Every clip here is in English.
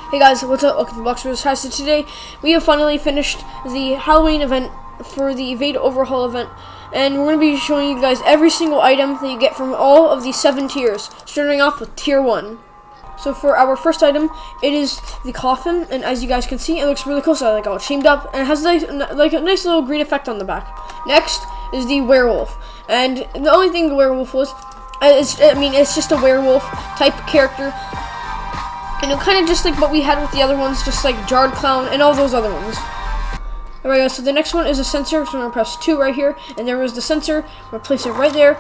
Hey guys, what's up? Welcome to Blox Brothers. So today we have finally finished the Halloween event for the Evade Overhaul event, and we're going to be showing you guys every single item that you get from all of the 7 tiers, starting off with tier 1. So for our first item, it is the coffin, and as you guys can see, it looks really cool. So I got it shamed up, and it has like a nice little green effect on the back. Next is the werewolf, and the only thing the werewolf was, it's just a werewolf type character. And it kind of just like what we had with the other ones, just like Jarred Clown and all those other ones. Alright guys, so the next one is a sensor, so I'm going to press 2 right here, and there was the sensor, we'll place it right there.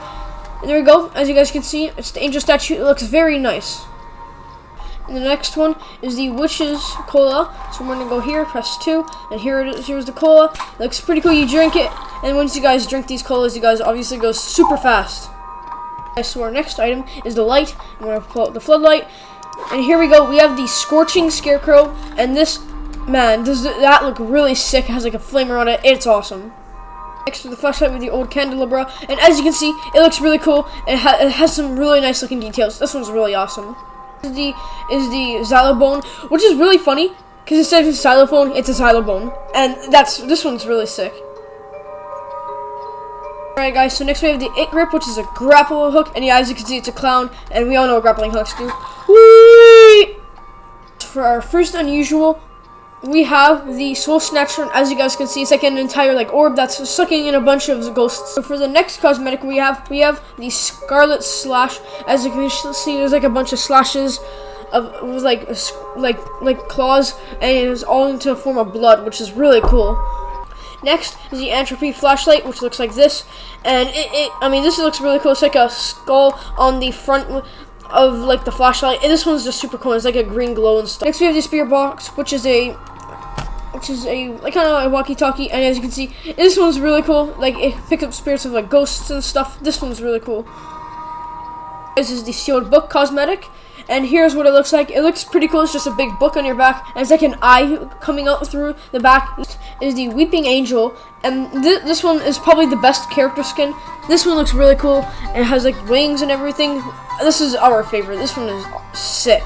And there we go, as you guys can see, it's the angel statue, it looks very nice. And the next one is the Witch's Cola, so we're going to go here, press 2, and here it is, here's the cola. It looks pretty cool, you drink it, and once you guys drink these colas, you guys obviously go super fast. So our next item is the light. I'm going to pull out the floodlight. And here we go, we have the Scorching Scarecrow, and this, man, does that look really sick. It has like a flamer on it, it's awesome. Next to the flashlight with the old candelabra, and as you can see, it looks really cool, and it has some really nice looking details. This one's really awesome. This is the xylophone, which is really funny, because instead of a xylophone, it's a xylophone, and this one's really sick. Alright guys, so next we have the It Grip, which is a grapple hook, and yeah, as you can see, it's a clown, and we all know what grappling hooks do. Whee! For our first unusual, we have the Soul Snatcher, and as you guys can see, it's like an entire like orb that's sucking in a bunch of ghosts. So for the next cosmetic we have the Scarlet Slash. As you can see, there's like a bunch of slashes with like claws, and it is all into a form of blood, which is really cool. Next is the Entropy Flashlight, which looks like this, and this looks really cool. It's like a skull on the front of like the flashlight, and this one's just super cool. It's like a green glow and stuff. Next we have the Spirit Box, which is a like kind of a walkie-talkie, and as you can see, this one's really cool. Like it picks up spirits of like ghosts and stuff. This one's really cool. This is the Sealed Book cosmetic. And here's what it looks like. It looks pretty cool. It's just a big book on your back, and it's like an eye coming out through the back. This is the Weeping Angel, and this one is probably the best character skin. This one looks really cool, and it has like wings and everything. This is our favorite. This one is sick.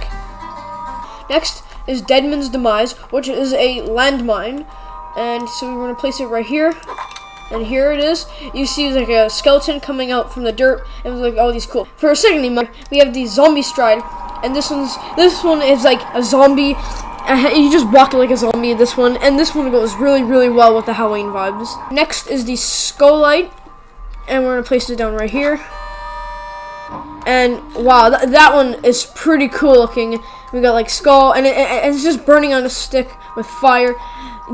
Next is Deadman's Demise, which is a landmine, and so we're going to place it right here. And here it is. You see like a skeleton coming out from the dirt, and like all these cool. For our second emote, we have the Zombie Stride. And this one is like a zombie. You just walk like a zombie. This one goes really, really well with the Halloween vibes. Next is the Skull Light, and we're gonna place it down right here. And wow, that one is pretty cool looking. We got like skull, and it's just burning on a stick with fire.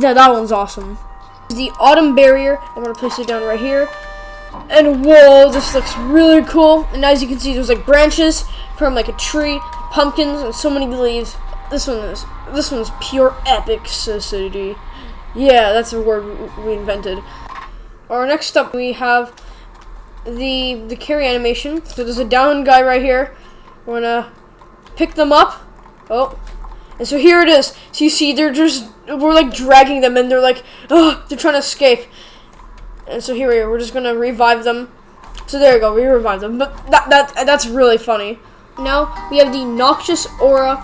Yeah, that one's awesome. The Autumn Barrier. I'm gonna place it down right here. And whoa, this looks really cool. And as you can see, there's like branches from like a tree, pumpkins, and so many leaves. This one's pure epicity. Yeah, that's a word we invented. Our next up, we have the carry animation. So there's a down guy right here. We're gonna pick them up. Oh, and so here it is. So you see, we're like dragging them, and they're like, oh, they're trying to escape. And so here we are. We're just gonna revive them. So there you go, we revived them. But that's really funny. Now we have the Noxious Aura,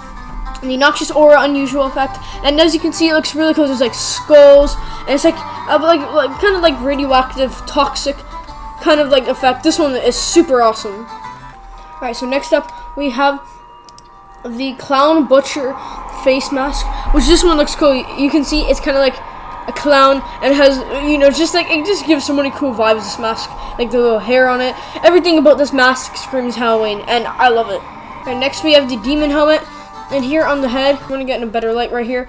and the Noxious Aura unusual effect. And as you can see, it looks really cool. There's like skulls, and it's like kind of like radioactive, toxic kind of like effect. This one is super awesome. All right, so next up we have the Clown Butcher face mask, which this one looks cool. You can see it's kind of like a clown, and it has, just like, it just gives so many cool vibes, this mask, like the little hair on it. Everything about this mask screams Halloween, and I love it. And next we have the Demon Helmet, and here on the head, I'm gonna get in a better light right here,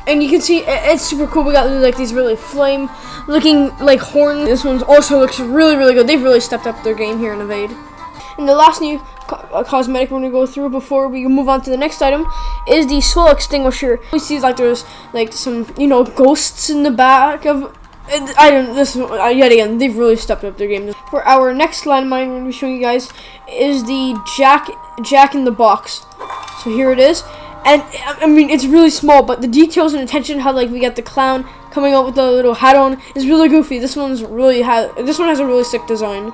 and you can see it's super cool. We got like these really flame looking like horns. This one also looks really, really good. They've really stepped up their game here in Evade. And the last new cosmetic we're going to go through before we move on to the next item is the Soul Extinguisher. We see like there's like some, ghosts in the back of, yet again, they've really stepped up their game. For our next landmine we're going to be showing you guys is the Jack in the Box. So here it is. And it's really small, but the details and attention, how like we got the clown coming out with the little hat on, is really goofy. This one has a really sick design.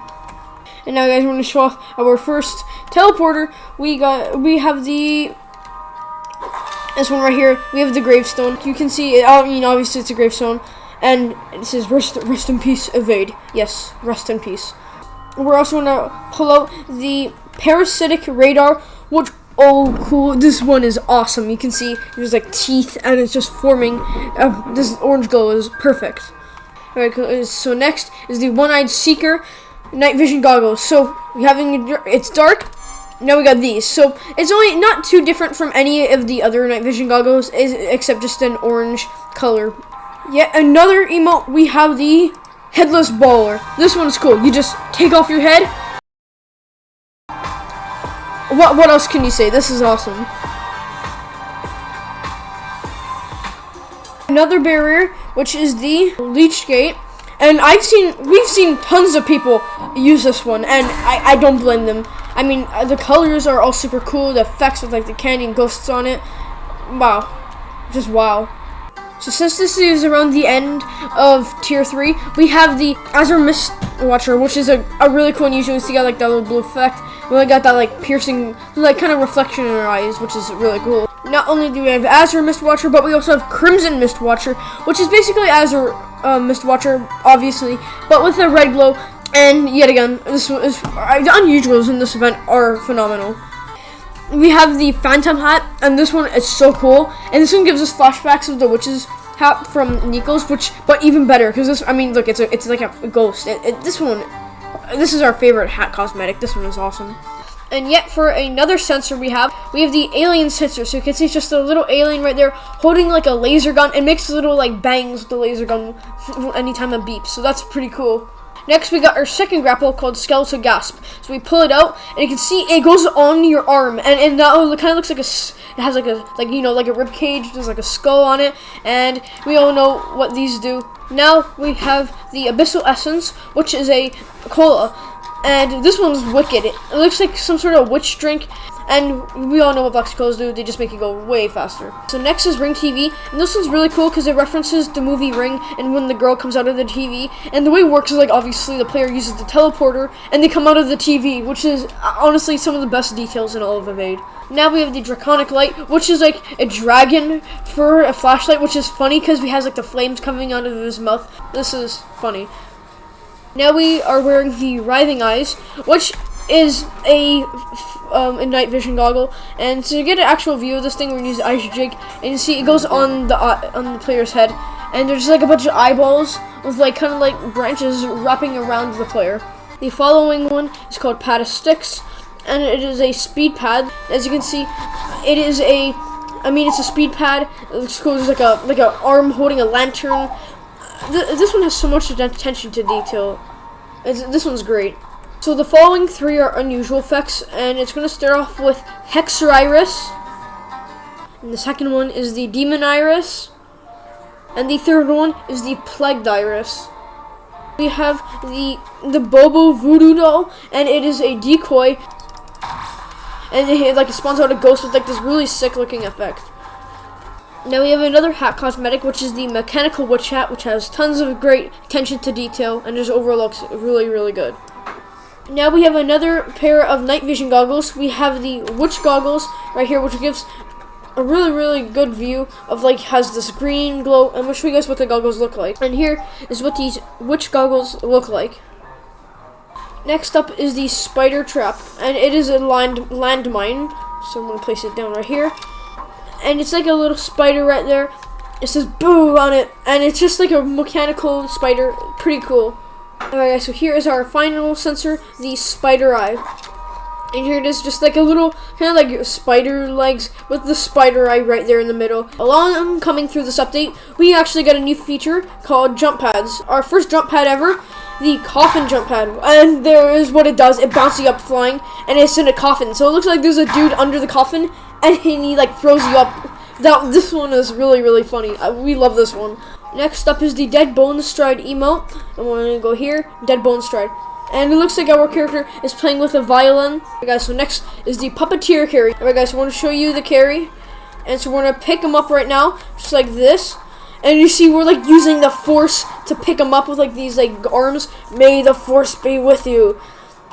And now, guys, we're going to show off our first teleporter. We have the This one right here, we have the gravestone. You can see it. I mean, obviously it's a gravestone, and it says rest in peace, evade. Yes, rest in peace. We're also gonna pull out the parasitic radar, which, oh cool, this one is awesome. You can see there's like teeth, and it's just forming. This orange glow is perfect. Alright, so next is the one-eyed seeker night vision goggles. So we it's dark. Now we got these. So it's only not too different from any of the other night vision goggles, except just an orange color. Yet another emote, we have the headless baller. This one's cool. You just take off your head. What else can you say? This is awesome. Another barrier, which is the leech gate, and we've seen tons of people use this one, and I don't blame them. I mean, the colors are all super cool. The effects with like the candy and ghosts on it, wow, just wow. So since this is around the end of tier 3, we have the Azure Mist Watcher, which is a really cool and usually see got like that little blue effect. We only got that like piercing, like kind of reflection in our eyes, which is really cool. Not only do we have Azure Mist Watcher, but we also have Crimson Mist Watcher, which is basically Azure Mist Watcher, obviously, but with a red glow. And yet again, the unusuals in this event are phenomenal. We have the Phantom Hat, and this one is so cool. And this one gives us flashbacks of the witch's hat from Nico's, but even better because this. I mean, look, it's like a ghost. This is our favorite hat cosmetic. This one is awesome. And yet for another sensor we have the alien sensor. So you can see it's just a little alien right there holding like a laser gun and makes little like bangs with the laser gun anytime it beeps. So that's pretty cool. Next, we got our second grapple called Skeletal Gasp. So we pull it out, and you can see it goes on your arm, and that kind of looks like it has like a rib cage. There's like a skull on it, and we all know what these do. Now we have the Abyssal Essence, which is a cola, and this one's wicked. It looks like some sort of witch drink. And we all know what Blox Brothers do, they just make it go way faster. So next is Ring TV, and this one's really cool because it references the movie Ring and when the girl comes out of the TV. And the way it works is like obviously the player uses the teleporter and they come out of the TV, which is honestly some of the best details in all of Evade. Now we have the Draconic Light, which is like a dragon for a flashlight, which is funny because he has like the flames coming out of his mouth. This is funny. Now we are wearing the Writhing Eyes, which is a night vision goggle, and to get an actual view of this thing, we're gonna use the ice jig, and you see it goes on the player's head, and there's just like a bunch of eyeballs with like kind of like branches wrapping around the player. The following one is called Pad of Sticks, and it is a speed pad. As you can see, it's a speed pad. It looks cool. There's like a arm holding a lantern. This one has so much attention to detail. This one's great. So the following 3 are unusual effects, and it's going to start off with Hexer Iris, and the second one is the Demon Iris, and the third one is the Plagued Iris. We have the Bobo Voodoo Doll, and it is a decoy, and it spawns out a ghost with like this really sick looking effect. Now we have another hat cosmetic, which is the Mechanical Witch Hat, which has tons of great attention to detail and just overall looks really, really good. Now we have another pair of night vision goggles. We have the witch goggles right here, which gives a really, really good view of has this green glow. And we'll show you guys what the goggles look like. And here is what these witch goggles look like. Next up is the spider trap, and it is a landmine. So I'm gonna place it down right here, and it's like a little spider right there. It says "boo" on it, and it's just like a mechanical spider. Pretty cool. Alright guys, so here is our final sensor, the spider eye. And here it is, just like a little, kind of like spider legs with the spider eye right there in the middle. Along coming through this update, we actually got a new feature called jump pads. Our first jump pad ever, the coffin jump pad. And there is what it does, it bounces you up flying, and it's in a coffin. So it looks like there's a dude under the coffin, and he throws you up. This one is really, really funny. We love this one. Next up is the Dead Bone Stride emote. And we're going to go here, Dead Bone Stride. And it looks like our character is playing with a violin. Alright guys, so next is the Puppeteer carry. Alright guys, so I want to show you the carry. And so we're going to pick him up right now, just like this. And you see we're using the force to pick him up with these arms. May the force be with you.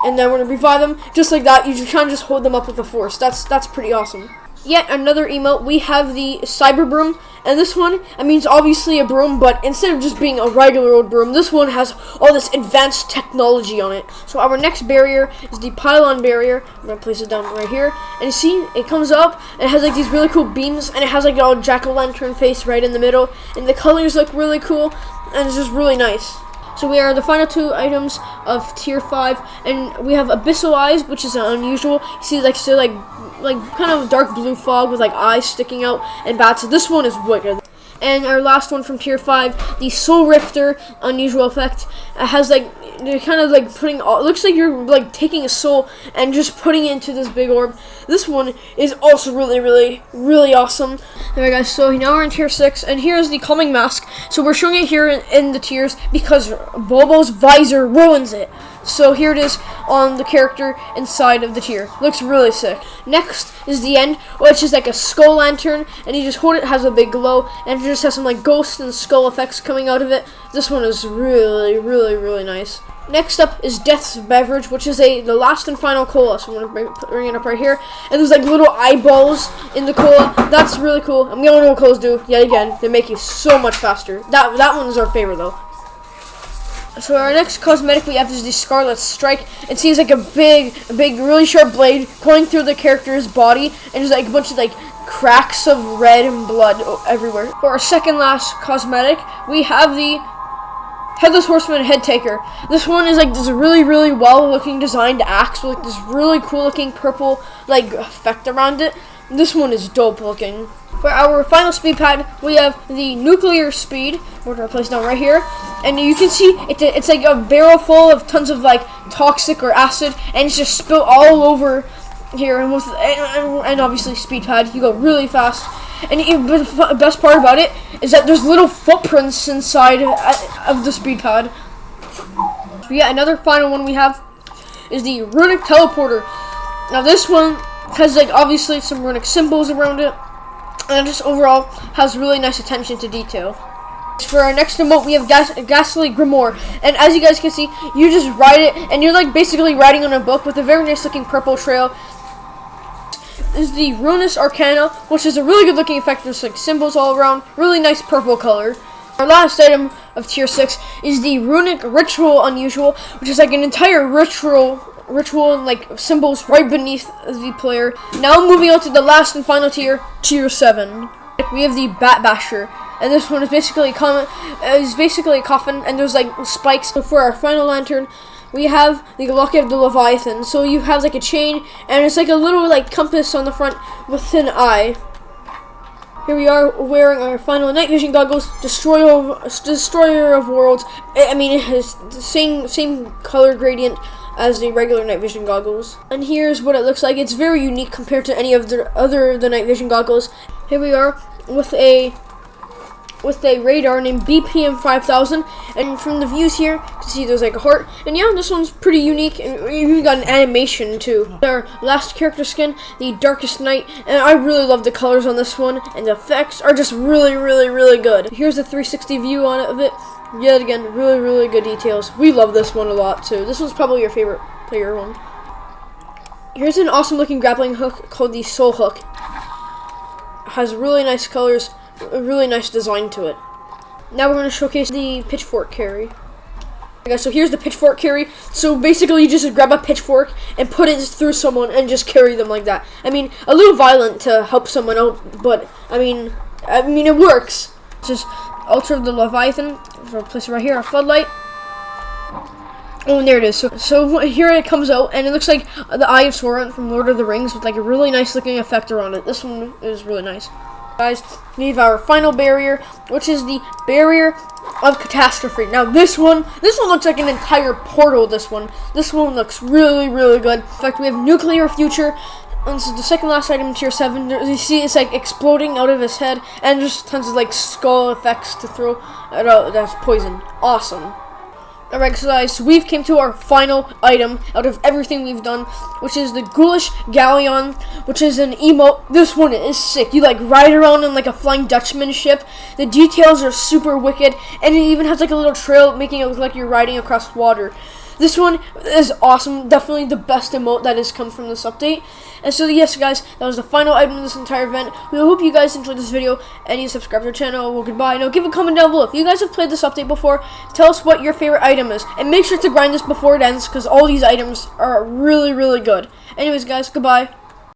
And then we're going to revive them, just like that. You just kind of just hold them up with the force. That's pretty awesome. yet another emote, we have the cyber broom. And this one, I mean, it's obviously a broom, but instead of just being a regular old broom, this one has all this advanced technology on it. So our next barrier is the pylon barrier. I'm gonna place it down right here. And you see, it comes up, and it has like these really cool beams, and it has like a jack-o'-lantern face right in the middle. And the colors look really cool, and it's just really nice. So we are the final 2 items of tier 5, and we have abyssal eyes, which is unusual. You see, like kind of dark blue fog with like eyes sticking out and bats. So this one is wicked. And our last one from tier 5, the soul rifter, unusual effect. It has like, you're kind of like putting, it looks like you're like taking a soul and just putting it into this big orb. This one is also really awesome. Alright guys, so now we're in tier 6, and here's the calming mask. So we're showing it here in the tiers because Bobo's visor ruins it. So here it is on the character inside of the tier. Looks really sick. Next is the end, which is like a skull lantern, and you just hold it, has a big glow, and it just has some like ghost and skull effects coming out of it. This one is really nice. Next up is Death's Beverage, which is the last and final cola. So I'm going to bring it up right here. And there's like little eyeballs in the cola. That's really cool. And we all know what colas do. Yet again, they make you so much faster. That one is our favorite though. So our next cosmetic we have is the Scarlet Strike. It seems like a big, really sharp blade going through the character's body, and there's like a bunch of like cracks of red and blood everywhere. For our second last cosmetic, we have the Headless Horseman Head Taker. This one is like this really well looking designed axe with like this really cool looking purple like effect around it. This one is dope looking. For our final speed pad, we have the Nuclear Speed. We're going to place down right here. And you can see it's like a barrel full of tons of like toxic or acid, and it's just spilled all over here. And obviously speed pad, you go really fast. And the best part about it is that there's little footprints inside of the speed pad. So yeah, another final one we have is the Runic Teleporter. Now this one has like obviously some runic symbols around it, and just overall has really nice attention to detail. For our next emote, we have Ghastly Grimoire, and as you guys can see, you just ride it, and you're like basically riding on a book with a very nice looking purple trail. This is the Runus Arcana, which is a really good looking effect. There's like symbols all around, really nice purple color. Our last item of tier 6 is the Runic Ritual Unusual, which is like an entire ritual and like symbols right beneath the player. Now moving on to the last and final tier, tier 7. We have the Bat Basher, and this one is basically a coffin, and there's like spikes. So for our final lantern, we have the Locket of the Leviathan. So you have like a chain, and it's like a little like compass on the front with an eye. Here we are wearing our final night vision goggles, Destroyer of Worlds. I mean, it has the same color gradient as the regular night vision goggles. And here's what it looks like. It's very unique compared to any of the other night vision goggles. Here we are with a radar named BPM 5000, and from the views here, you can see there's like a heart, and yeah, this one's pretty unique, and we even got an animation too. Our last character skin, the Darkest Night, and I really love the colors on this one, and the effects are just really good. Here's a 360 view of it. Yet again, really good details. We love this one a lot too. This one's probably your favorite player one. Here's an awesome looking grappling hook called the Soul Hook. It has really nice colors, a really nice design to it. Now we're going to showcase the pitchfork carry. Okay, so here's the pitchfork carry. So basically you just grab a pitchfork and put it through someone and just carry them like that. I mean, a little violent to help someone out, but I mean it works. Just Altar of the Leviathan. So I'll place it right here, a floodlight. Oh, and there it is. So here it comes out, and it looks like the Eye of Sauron from Lord of the Rings with like a really nice looking effect around it. This one is really nice. Guys, we have our final barrier, which is the Barrier of Catastrophe. Now this one looks like an entire portal. This one looks really good. In fact, we have Nuclear Future. And this is the second last item in tier 7. You see it's like exploding out of his head, and just tons of like skull effects to throw it out. That's poison. Awesome. Alright guys, so we've came to our final item out of everything we've done, which is the Ghoulish Galleon, which is an emote. This one is sick. You like ride around in like a Flying Dutchman ship. The details are super wicked, and it even has like a little trail making it look like you're riding across water. This one is awesome. Definitely the best emote that has come from this update. And so yes, guys, that was the final item in this entire event. We hope you guys enjoyed this video, and you subscribe to our channel. Well, goodbye. Now, give a comment down below if you guys have played this update before. Tell us what your favorite item is, and make sure to grind this before it ends, because all these items are really, really good. Anyways, guys, goodbye.